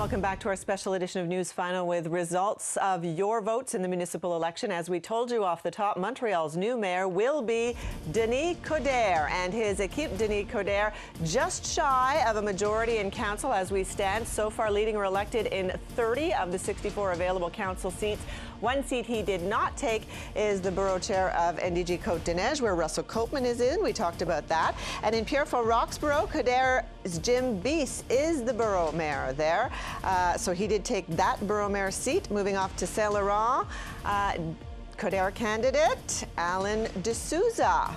Welcome back to our special edition of News Final with results of your votes in the municipal election. As we told you off the top, Montreal's new mayor will be Denis Coderre, and his équipe Denis Coderre just shy of a majority in council as we stand, so far leading or elected in 30 of the 64 available council seats. One seat he did not take is the borough chair of NDG Côte-des-Neiges, where Russell Copeman is in. We talked about that. And in Pierrefonds-Roxborough, Coderre's Jim Bies is the borough mayor there. So he did take that borough mayor seat. Moving off to Saint-Laurent, Coderre candidate Alan D'Souza.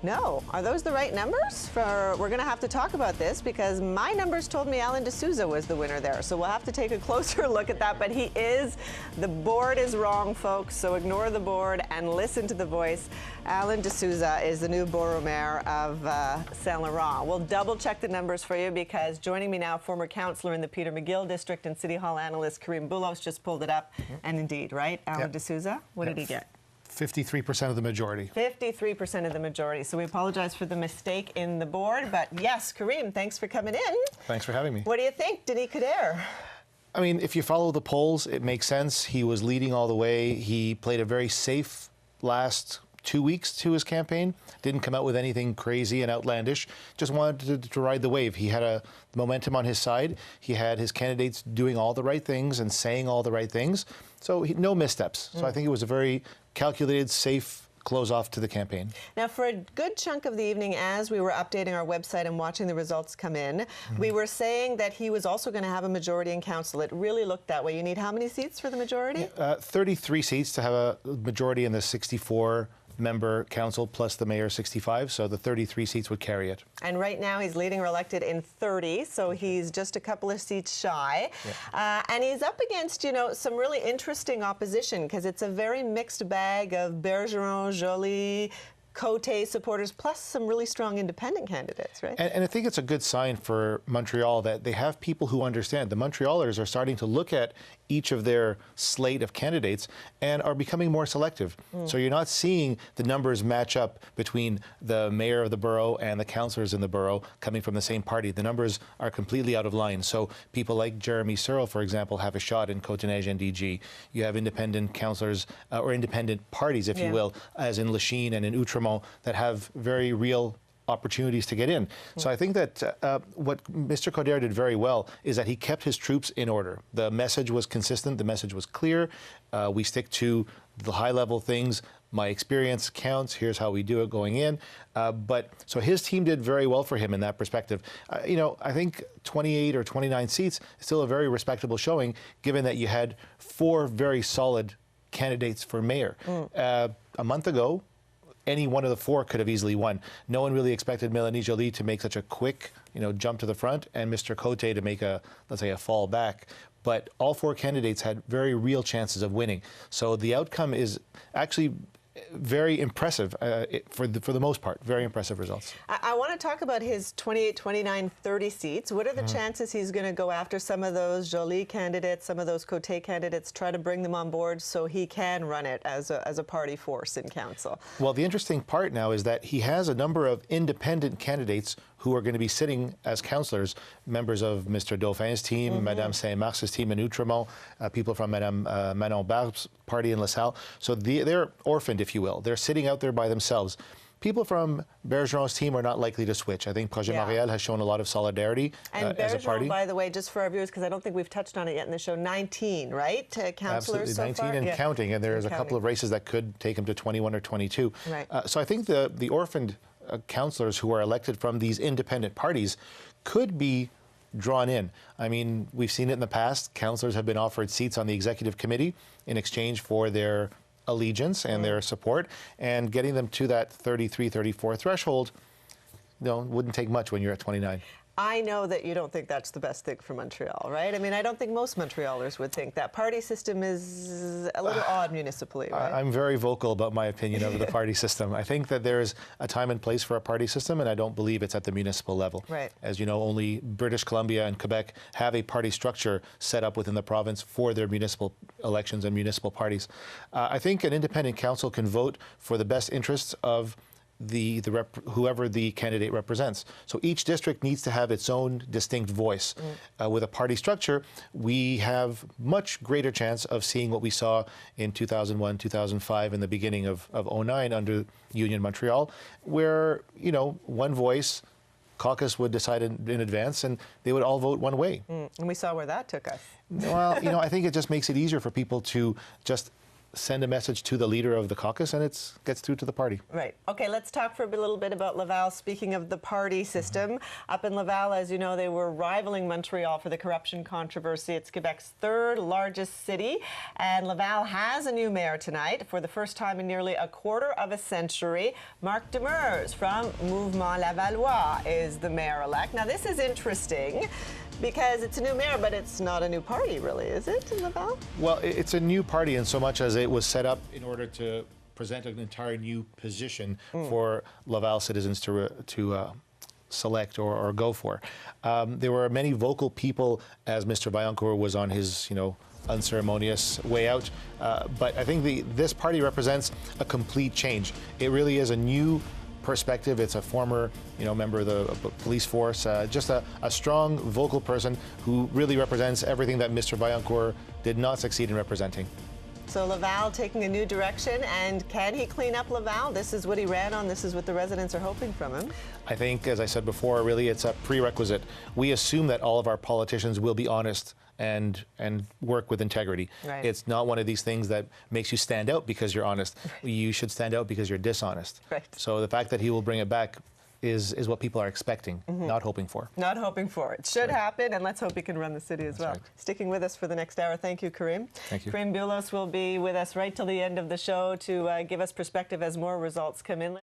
No. Are those the right numbers? We're going to have to talk about this because my numbers told me Alan D'Souza was the winner there. So we'll have to take a closer look at that. But the board is wrong, folks. So ignore the board and listen to the voice. Alan D'Souza is the new borough mayor of Saint-Laurent. We'll double check the numbers for you because joining me now, former councillor in the Peter McGill district and City Hall analyst Karim Boulos just pulled it up. And indeed, right? Alan D'Souza, what did he get? 53% of the majority. 53% of the majority. So we apologize for the mistake in the board. But yes, Karim, thanks for coming in. Thanks for having me. What do you think, Denis Coderre? I mean, if you follow the polls, it makes sense. He was leading all the way. He played a very safe last 2 weeks to his campaign. Didn't come out with anything crazy and outlandish. Just wanted to ride the wave. He had a momentum on his side. He had his candidates doing all the right things and saying all the right things. So no missteps. So I think it was a very calculated, safe close off to the campaign. Now, for a good chunk of the evening, as we were updating our website and watching the results come in, we were saying that he was also going to have a majority in council. It really looked that way. You need how many seats for the majority? 33 seats to have a majority in the 64 member council plus the mayor 65, so the 33 seats would carry it. And right now he's leading or elected in 30, so he's just a couple of seats shy. And he's up against, you know, some really interesting opposition because it's a very mixed bag of Bergeron, Joly, Côté supporters, plus some really strong independent candidates, right? And I think it's a good sign for Montreal that they have people who understand. The Montrealers are starting to look at each of their slate of candidates and are becoming more selective. So you're not seeing the numbers match up between the mayor of the borough and the councillors in the borough coming from the same party. The numbers are completely out of line. So people like Jeremy Searle, for example, have a shot in Côte-des-Neiges NDG. You have independent councillors or independent parties, if you will, as in Lachine and in Outremont, that have very real opportunities to get in. So I think that what Mr. Coderre did very well is that he kept his troops in order. The message was consistent. The message was clear. We stick to the high-level things. My experience counts. Here's how we do it going in. So his team did very well for him in that perspective. You know, I think 28 or 29 seats is still a very respectable showing, given that you had 4 very solid candidates for mayor. A month ago, any one of the 4 could have easily won. No one really expected Mélanie Joly to make such a quick, jump to the front, and Mr. Côté to make let's say, a fall back. But all 4 candidates had very real chances of winning. So the outcome is actually very impressive for the most part. Very impressive results. I want to talk about his 28, 29, 30 seats. What are the chances he's going to go after some of those Joly candidates, some of those Côté candidates, try to bring them on board so he can run it as a party force in council? Well, the interesting part now is that he has a number of independent candidates who are going to be sitting as councillors, members of Mr. Dauphin's team, Madame Saint-Marc's team in Outremont, people from Madame Manon Barb's party in LaSalle. So they're orphaned, if you will. They're sitting out there by themselves. People from Bergeron's team are not likely to switch. I think Projet Montréal has shown a lot of solidarity as a party. And Bergeron, by the way, just for our viewers, because I don't think we've touched on it yet in the show, 19, right? Councillors so 19 far? and counting. And there's a couple of races that could take him to 21 or 22. Right. So I think the orphaned councillors who are elected from these independent parties could be drawn in. I mean, we've seen it in the past. Councillors have been offered seats on the executive committee in exchange for their allegiance and their support, and getting them to that 33, 34 threshold, wouldn't take much when you're at 29. I know that you don't think that's the best thing for Montreal, right? I mean, I don't think most Montrealers would think that. Party system is a little odd municipally, right? I'm very vocal about my opinion of the party system. I think that there's a time and place for a party system, and I don't believe it's at the municipal level. Right. As you know, only British Columbia and Quebec have a party structure set up within the province for their municipal elections and municipal parties. I think an independent council can vote for the best interests of whoever the candidate represents. So each district needs to have its own distinct voice. With a party structure, we have much greater chance of seeing what we saw in 2001, 2005, in the beginning of 2009 under Union Montreal, where, you know, one voice, caucus would decide in advance, and they would all vote one way. And we saw where that took us. Well, you know, I think it just makes it easier for people to just send a message to the leader of the caucus, and it gets through to the party. Right. Okay, let's talk for a little bit about Laval. Speaking of the party system, up in Laval, as you know, they were rivaling Montreal for the corruption controversy. It's Quebec's third largest city, and Laval has a new mayor tonight for the first time in nearly a quarter of a century. Marc Demers from Mouvement Lavallois is the mayor-elect. Now, this is interesting because it's a new mayor, but it's not a new party, really, is it, in Laval? Well, it's a new party in so much as it was set up in order to present an entire new position for Laval citizens to select or go for. There were many vocal people as Mr. Vaillancourt was on his, you know, unceremonious way out. But I think this party represents a complete change. It really is a new perspective. It's a former, you know, member of the police force, just a strong vocal person who really represents everything that Mr. Vaillancourt did not succeed in representing. So Laval taking a new direction, and can he clean up Laval? This is what he ran on. This is what the residents are hoping from him. I think, as I said before, really it's a prerequisite. We assume that all of our politicians will be honest and work with integrity. Right. It's not one of these things that makes you stand out because you're honest. Right. You should stand out because you're dishonest. Right. So the fact that he will bring it back is what people are expecting, not hoping for. Not hoping for. It should happen, and let's hope he can run the city as well. Right. Sticking with us for the next hour. Thank you, Karim. Thank you. Karim Boulos will be with us right till the end of the show to give us perspective as more results come in.